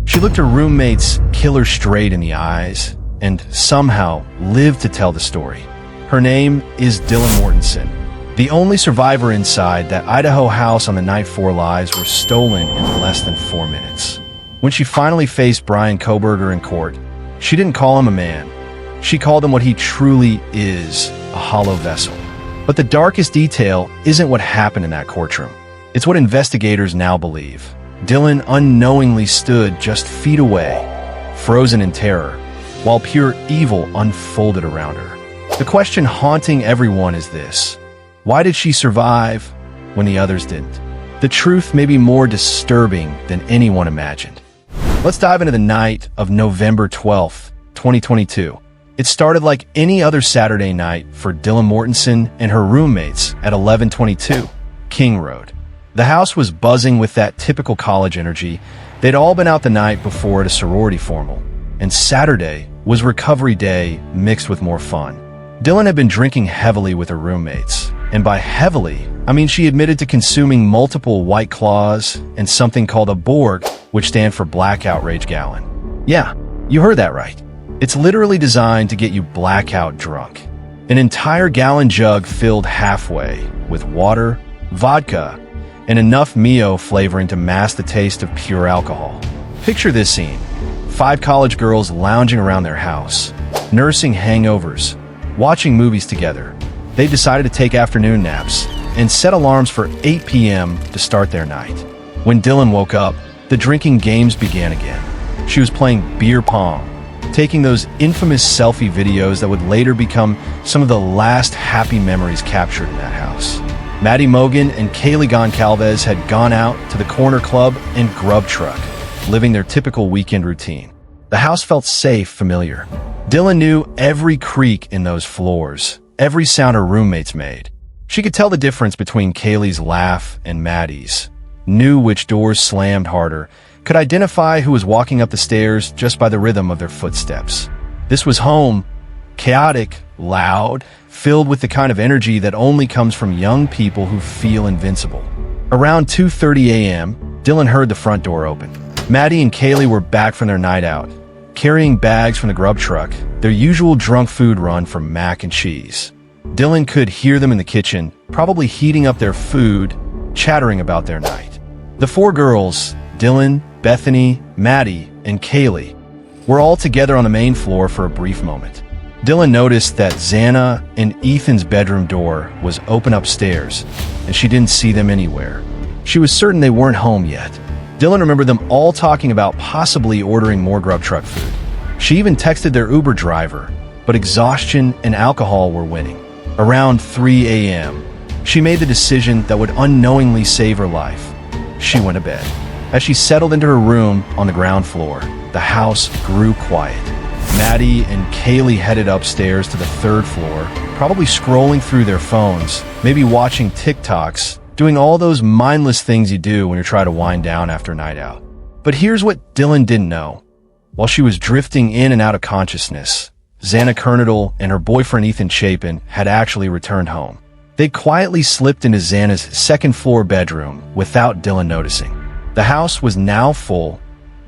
She looked her roommate's killer straight in the eyes and somehow lived to tell the story. Her name is Dylan Mortensen, the only survivor inside that Idaho house on the night 4 lives were stolen in less than 4 minutes. When she finally faced Bryan Kohberger in court, she didn't call him a man. She called him what he truly is, a hollow vessel. But the darkest detail isn't what happened in that courtroom. It's what investigators now believe. Dylan unknowingly stood just feet away, frozen in terror, while pure evil unfolded around her. The question haunting everyone is this: why did she survive when the others didn't? The truth may be more disturbing than anyone imagined. Let's dive into the night of November 12th, 2022. It started like any other Saturday night for Dylan Mortensen and her roommates at 1122 King Road. The house was buzzing with that typical college energy. They'd all been out the night before at a sorority formal, and Saturday was recovery day mixed with more fun. Dylan had been drinking heavily with her roommates, and by heavily, I mean she admitted to consuming multiple White Claws and something called a Borg, which stand for Black Outrage Gallon. Yeah, you heard that right. It's literally designed to get you blackout drunk. An entire gallon jug filled halfway with water, vodka, and enough Mio flavoring to mask the taste of pure alcohol. Picture this scene: 5 college girls lounging around their house, nursing hangovers, watching movies together. They decided to take afternoon naps and set alarms for 8 p.m. to start their night. When Dylan woke up, the drinking games began again. She was playing beer pong, taking those infamous selfie videos that would later become some of the last happy memories captured in that house. Maddie Mogan and Kaylee Goncalves had gone out to the corner club and grub truck, living their typical weekend routine. The house felt safe, familiar. Dylan knew every creak in those floors, every sound her roommates made. She could tell the difference between Kaylee's laugh and Maddie's, knew which doors slammed harder, could identify who was walking up the stairs just by the rhythm of their footsteps. This was home, chaotic, loud, filled with the kind of energy that only comes from young people who feel invincible. Around 2:30 a.m., Dylan heard the front door open. Maddie and Kaylee were back from their night out, carrying bags from the grub truck, their usual drunk food run for mac and cheese. Dylan could hear them in the kitchen, probably heating up their food, chattering about their night. The 4 girls, Dylan, Bethany, Maddie, and Kaylee, were all together on the main floor for a brief moment. Dylan noticed that Xana and Ethan's bedroom door was open upstairs, and she didn't see them anywhere. She was certain they weren't home yet. Dylan remembered them all talking about possibly ordering more grub truck food. She even texted their Uber driver, but exhaustion and alcohol were winning. Around 3 a.m., she made the decision that would unknowingly save her life. She went to bed. As she settled into her room on the ground floor, the house grew quiet. Maddie and Kaylee headed upstairs to the 3rd floor, probably scrolling through their phones, maybe watching TikToks, doing all those mindless things you do when you're trying to wind down after a night out. But here's what Dylan didn't know. While she was drifting in and out of consciousness, Xana Kernadle and her boyfriend Ethan Chapin had actually returned home. They quietly slipped into Xana's 2nd floor bedroom without Dylan noticing. The house was now full.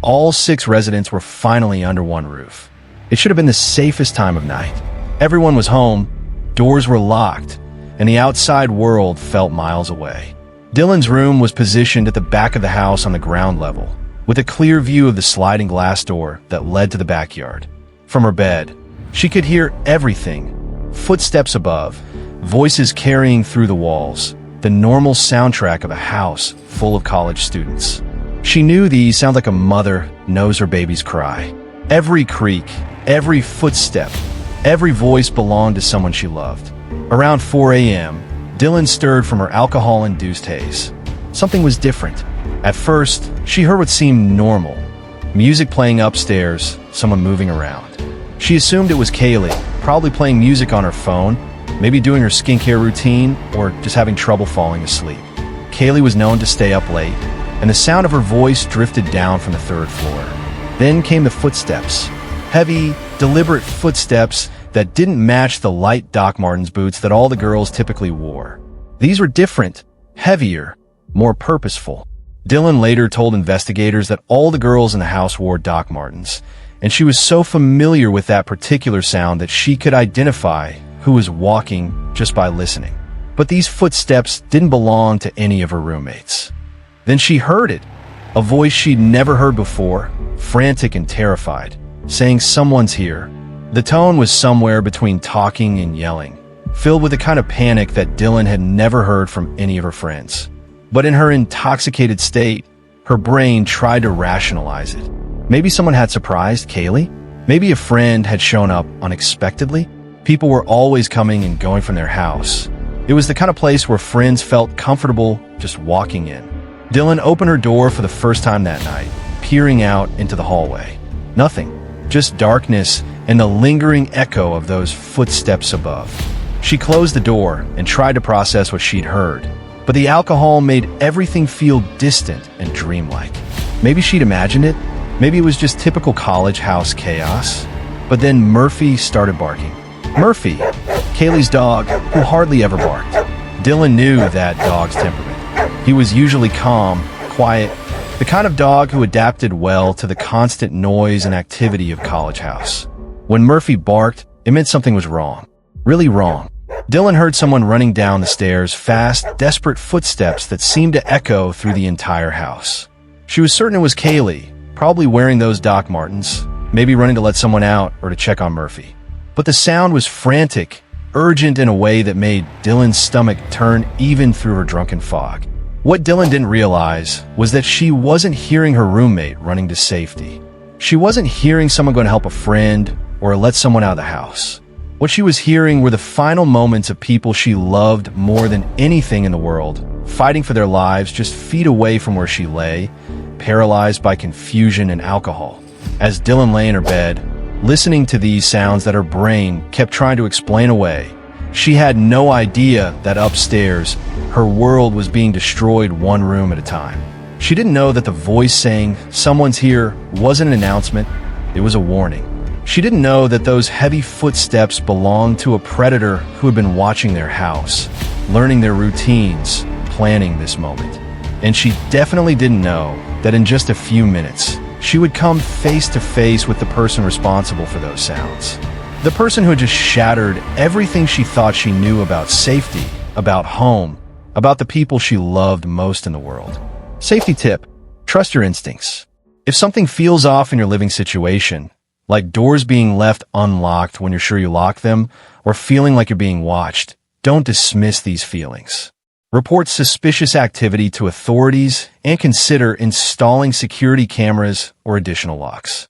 All 6 residents were finally under one roof. It should have been the safest time of night. Everyone was home, doors were locked, and the outside world felt miles away. Dylan's room was positioned at the back of the house on the ground level, with a clear view of the sliding glass door that led to the backyard. From her bed, she could hear everything: footsteps above, voices carrying through the walls, the normal soundtrack of a house full of college students. She knew these sound like a mother knows her baby's cry. Every creak, every footstep, every voice belonged to someone she loved. Around 4 a.m., Dylan stirred from her alcohol-induced haze. Something was different. At first, she heard what seemed normal: music playing upstairs, someone moving around. She assumed it was Kaylee, probably playing music on her phone, maybe doing her skincare routine, or just having trouble falling asleep. Kaylee was known to stay up late, and the sound of her voice drifted down from the 3rd floor. Then came the footsteps. Heavy, deliberate footsteps that didn't match the light Doc Martens boots that all the girls typically wore. These were different, heavier, more purposeful. Dylan later told investigators that all the girls in the house wore Doc Martens, and she was so familiar with that particular sound that she could identify who was walking just by listening. But these footsteps didn't belong to any of her roommates. Then she heard it, a voice she'd never heard before, frantic and terrified, saying someone's here. The tone was somewhere between talking and yelling, filled with the kind of panic that Dylan had never heard from any of her friends. But in her intoxicated state, her brain tried to rationalize it. Maybe someone had surprised Kaylee? Maybe a friend had shown up unexpectedly? People were always coming and going from their house. It was the kind of place where friends felt comfortable just walking in. Dylan opened her door for the first time that night, peering out into the hallway. Nothing, just darkness and the lingering echo of those footsteps above. She closed the door and tried to process what she'd heard, but the alcohol made everything feel distant and dreamlike. Maybe she'd imagined it. Maybe it was just typical college house chaos. But then Murphy started barking. Murphy, Kaylee's dog, who hardly ever barked. Dylan knew that dog's temperament. He was usually calm, quiet, the kind of dog who adapted well to the constant noise and activity of college house. When Murphy barked, it meant something was wrong. Really wrong. Dylan heard someone running down the stairs, fast, desperate footsteps that seemed to echo through the entire house. She was certain it was Kaylee, probably wearing those Doc Martens, maybe running to let someone out or to check on Murphy. But the sound was frantic, urgent in a way that made Dylan's stomach turn even through her drunken fog. What Dylan didn't realize was that she wasn't hearing her roommate running to safety. She wasn't hearing someone going to help a friend or let someone out of the house. What she was hearing were the final moments of people she loved more than anything in the world, fighting for their lives just feet away from where she lay, paralyzed by confusion and alcohol. As Dylan lay in her bed, listening to these sounds that her brain kept trying to explain away, she had no idea that upstairs, her world was being destroyed one room at a time. She didn't know that the voice saying, "Someone's here," wasn't an announcement, it was a warning. She didn't know that those heavy footsteps belonged to a predator who had been watching their house, learning their routines, planning this moment. And she definitely didn't know that in just a few minutes, she would come face to face with the person responsible for those sounds. The person who had just shattered everything she thought she knew about safety, about home, about the people she loved most in the world. Safety tip: trust your instincts. If something feels off in your living situation, like doors being left unlocked when you're sure you locked them, or feeling like you're being watched, don't dismiss these feelings. Report suspicious activity to authorities and consider installing security cameras or additional locks.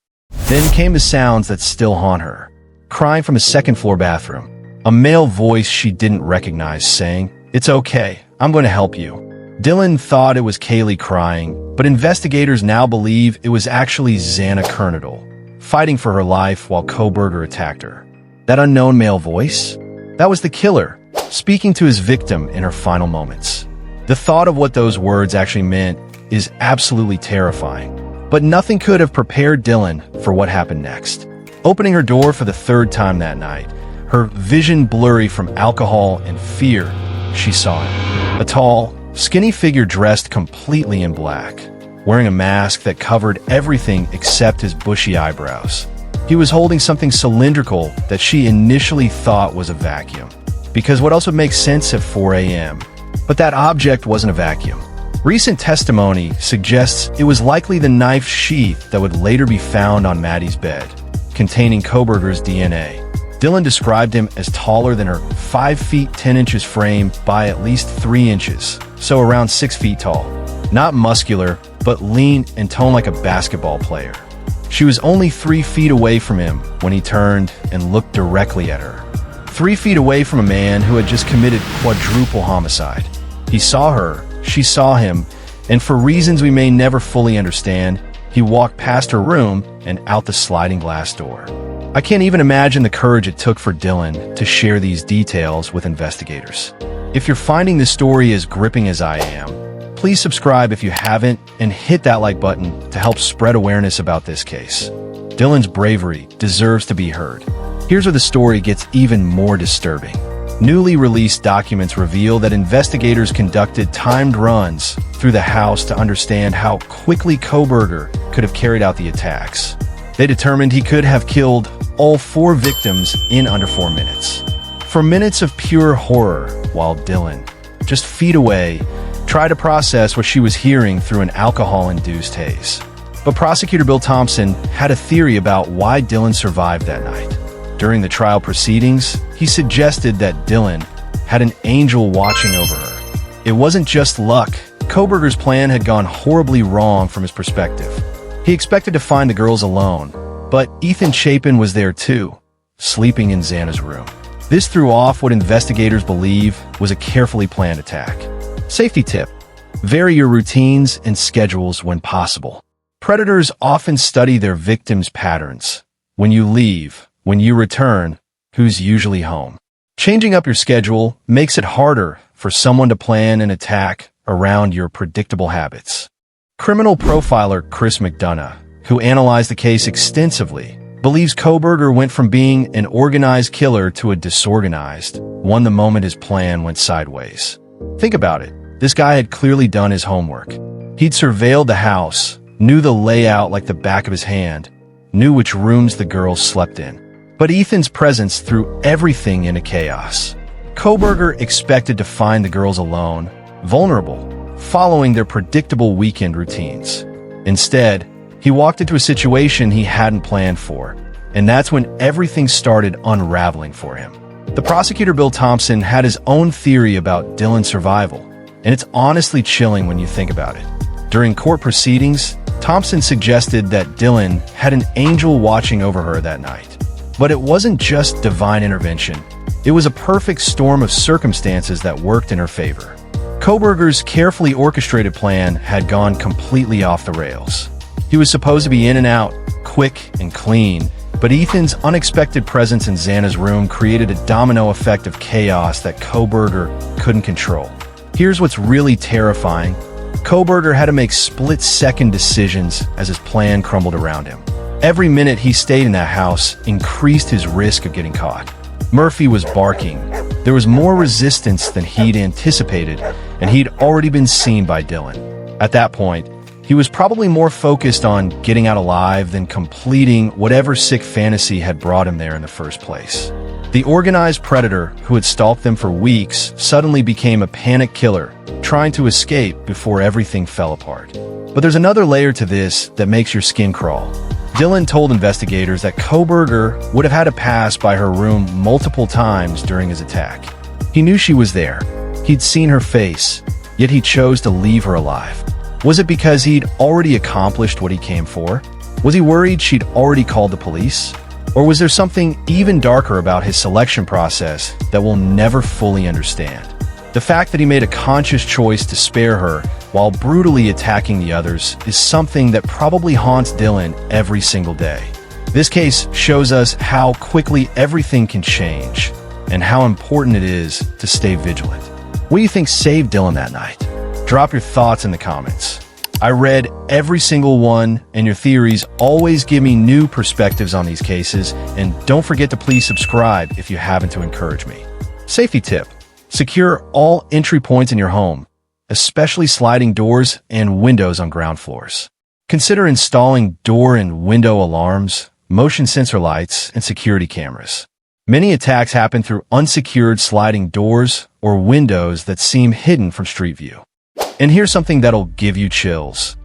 Then came the sounds that still haunt her. Crying from a second-floor bathroom. A male voice she didn't recognize saying, "It's okay, I'm going to help you." Dylan thought it was Kaylee crying, but investigators now believe it was actually Xana Kernadal, fighting for her life while Kohberger attacked her. That unknown male voice? That was the killer, speaking to his victim in her final moments. The thought of what those words actually meant is absolutely terrifying, but nothing could have prepared Dylan for what happened next. Opening her door for the third time that night, her vision blurry from alcohol and fear, she saw him. A tall, skinny figure dressed completely in black, wearing a mask that covered everything except his bushy eyebrows. He was holding something cylindrical that she initially thought was a vacuum, because what else would make sense at 4 a.m.? But that object wasn't a vacuum. Recent testimony suggests it was likely the knife sheath that would later be found on Maddie's bed, containing Kohberger's DNA. Dylan described him as taller than her 5 feet 10 inches frame by at least 3 inches, so around 6 feet tall. Not muscular, but lean and toned like a basketball player. She was only 3 feet away from him when he turned and looked directly at her. 3 feet away from a man who had just committed quadruple homicide. He saw her, she saw him, and for reasons we may never fully understand, he walked past her room and out the sliding glass door. I can't even imagine the courage it took for Dylan to share these details with investigators. If you're finding this story as gripping as I am, please subscribe if you haven't and hit that like button to help spread awareness about this case. Dylan's bravery deserves to be heard. Here's where the story gets even more disturbing. Newly released documents reveal that investigators conducted timed runs through the house to understand how quickly Kohberger could have carried out the attacks. They determined he could have killed all 4 victims in under 4 minutes. For minutes of pure horror, while Dylan, just feet away, tried to process what she was hearing through an alcohol-induced haze. But prosecutor Bill Thompson had a theory about why Dylan survived that night. During the trial proceedings, he suggested that Dylan had an angel watching over her. It wasn't just luck. Kohberger's plan had gone horribly wrong from his perspective. He expected to find the girls alone, but Ethan Chapin was there too, sleeping in Xana's room. This threw off what investigators believe was a carefully planned attack. Safety tip: vary your routines and schedules when possible. Predators often study their victims' patterns. When you leave, when you return, who's usually home? Changing up your schedule makes it harder for someone to plan an attack around your predictable habits. Criminal profiler Chris McDonough, who analyzed the case extensively, believes Kohberger went from being an organized killer to a disorganized one the moment his plan went sideways. Think about it. This guy had clearly done his homework. He'd surveilled the house, knew the layout like the back of his hand, knew which rooms the girls slept in. But Ethan's presence threw everything into chaos. Kohberger expected to find the girls alone, vulnerable, following their predictable weekend routines. Instead, he walked into a situation he hadn't planned for, and that's when everything started unraveling for him. The prosecutor Bill Thompson had his own theory about Dylan's survival, and it's honestly chilling when you think about it. During court proceedings, Thompson suggested that Dylan had an angel watching over her that night. But it wasn't just divine intervention. It was a perfect storm of circumstances that worked in her favor. Kohberger's carefully orchestrated plan had gone completely off the rails. He was supposed to be in and out, quick and clean, but Ethan's unexpected presence in Xana's room created a domino effect of chaos that Kohberger couldn't control. Here's what's really terrifying. Kohberger had to make split-second decisions as his plan crumbled around him. Every minute he stayed in that house increased his risk of getting caught. Murphy was barking. There was more resistance than he'd anticipated, and he'd already been seen by Dylan. At that point, he was probably more focused on getting out alive than completing whatever sick fantasy had brought him there in the first place. The organized predator who had stalked them for weeks suddenly became a panic killer, trying to escape before everything fell apart. But there's another layer to this that makes your skin crawl. Dylan told investigators that Kohberger would have had to pass by her room multiple times during his attack. He knew she was there. He'd seen her face, yet he chose to leave her alive. Was it because he'd already accomplished what he came for? Was he worried she'd already called the police? Or was there something even darker about his selection process that we'll never fully understand? The fact that he made a conscious choice to spare her while brutally attacking the others is something that probably haunts Dylan every single day. This case shows us how quickly everything can change and how important it is to stay vigilant. What do you think saved Dylan that night? Drop your thoughts in the comments. I read every single one, and your theories always give me new perspectives on these cases, and don't forget to please subscribe if you haven't to encourage me. Safety tip: secure all entry points in your home, especially sliding doors and windows on ground floors. Consider installing door and window alarms, motion sensor lights, and security cameras. Many attacks happen through unsecured sliding doors or windows that seem hidden from street view. And here's something that'll give you chills.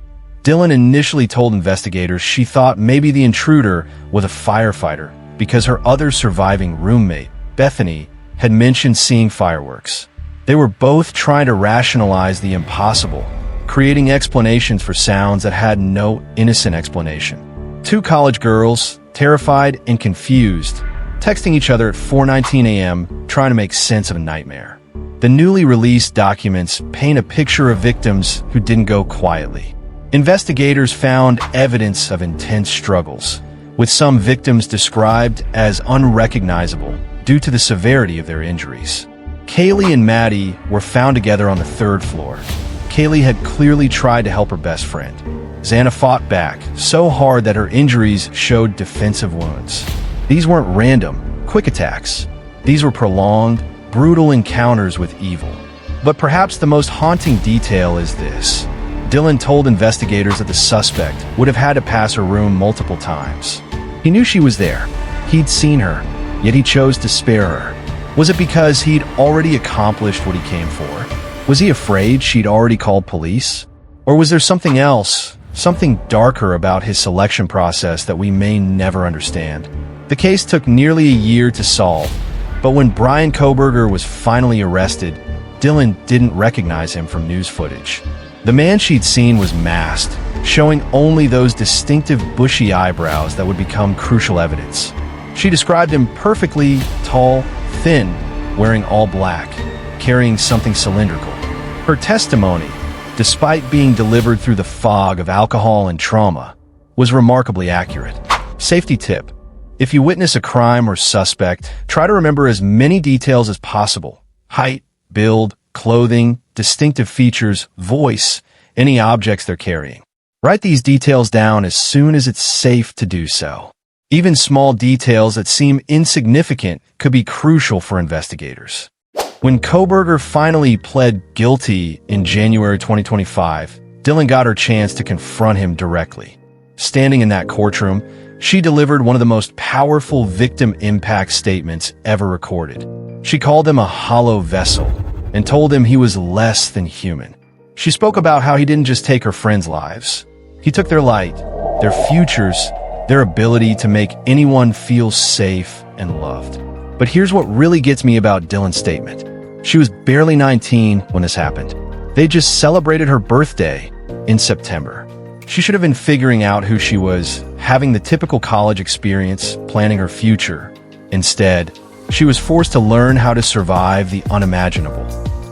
Dylan initially told investigators she thought maybe the intruder was a firefighter because her other surviving roommate, Bethany, had mentioned seeing fireworks. They were both trying to rationalize the impossible, creating explanations for sounds that had no innocent explanation. Two college girls, terrified and confused, texting each other at 4:19 a.m., trying to make sense of a nightmare. The newly released documents paint a picture of victims who didn't go quietly. Investigators found evidence of intense struggles, with some victims described as unrecognizable due to the severity of their injuries. Kaylee and Maddie were found together on the 3rd floor. Kaylee had clearly tried to help her best friend. Xana fought back so hard that her injuries showed defensive wounds. These weren't random, quick attacks. These were prolonged, brutal encounters with evil. But perhaps the most haunting detail is this. Dylan told investigators that the suspect would have had to pass her room multiple times. He knew she was there. He'd seen her, yet he chose to spare her. Was it because he'd already accomplished what he came for? Was he afraid she'd already called police? Or was there something else, something darker about his selection process that we may never understand? The case took nearly a year to solve, but when Bryan Kohberger was finally arrested, Dylan didn't recognize him from news footage. The man she'd seen was masked, showing only those distinctive bushy eyebrows that would become crucial evidence. She described him perfectly tall, thin, wearing all black, carrying something cylindrical. Her testimony, despite being delivered through the fog of alcohol and trauma, was remarkably accurate. Safety tip: if you witness a crime or suspect, try to remember as many details as possible. Height, build, clothing, distinctive features, voice, any objects they're carrying. Write these details down as soon as it's safe to do so. Even small details that seem insignificant could be crucial for investigators. When Kohberger finally pled guilty in January 2025, Dylan got her chance to confront him directly. Standing in that courtroom, she delivered one of the most powerful victim impact statements ever recorded. She called him a hollow vessel and told him he was less than human. She spoke about how he didn't just take her friends' lives. He took their light, their futures, their ability to make anyone feel safe and loved. But here's what really gets me about Dylan's statement. She was barely 19 when this happened. They just celebrated her birthday in September. She should have been figuring out who she was, having the typical college experience, planning her future. Instead, she was forced to learn how to survive the unimaginable.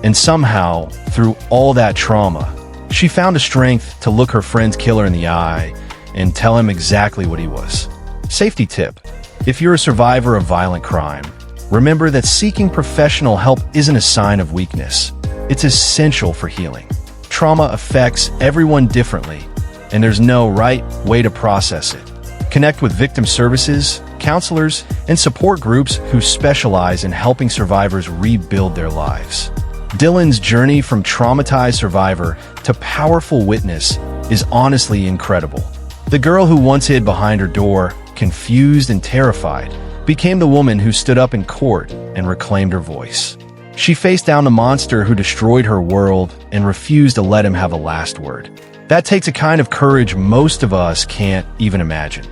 And somehow, through all that trauma, she found the strength to look her friend's killer in the eye and tell him exactly what he was. Safety tip: if you're a survivor of violent crime, remember that seeking professional help isn't a sign of weakness. It's essential for healing. Trauma affects everyone differently, and there's no right way to process it. Connect with victim services, counselors, and support groups who specialize in helping survivors rebuild their lives. Dylan's journey from traumatized survivor to powerful witness is honestly incredible. The girl who once hid behind her door, confused and terrified, became the woman who stood up in court and reclaimed her voice. She faced down the monster who destroyed her world and refused to let him have a last word. That takes a kind of courage most of us can't even imagine.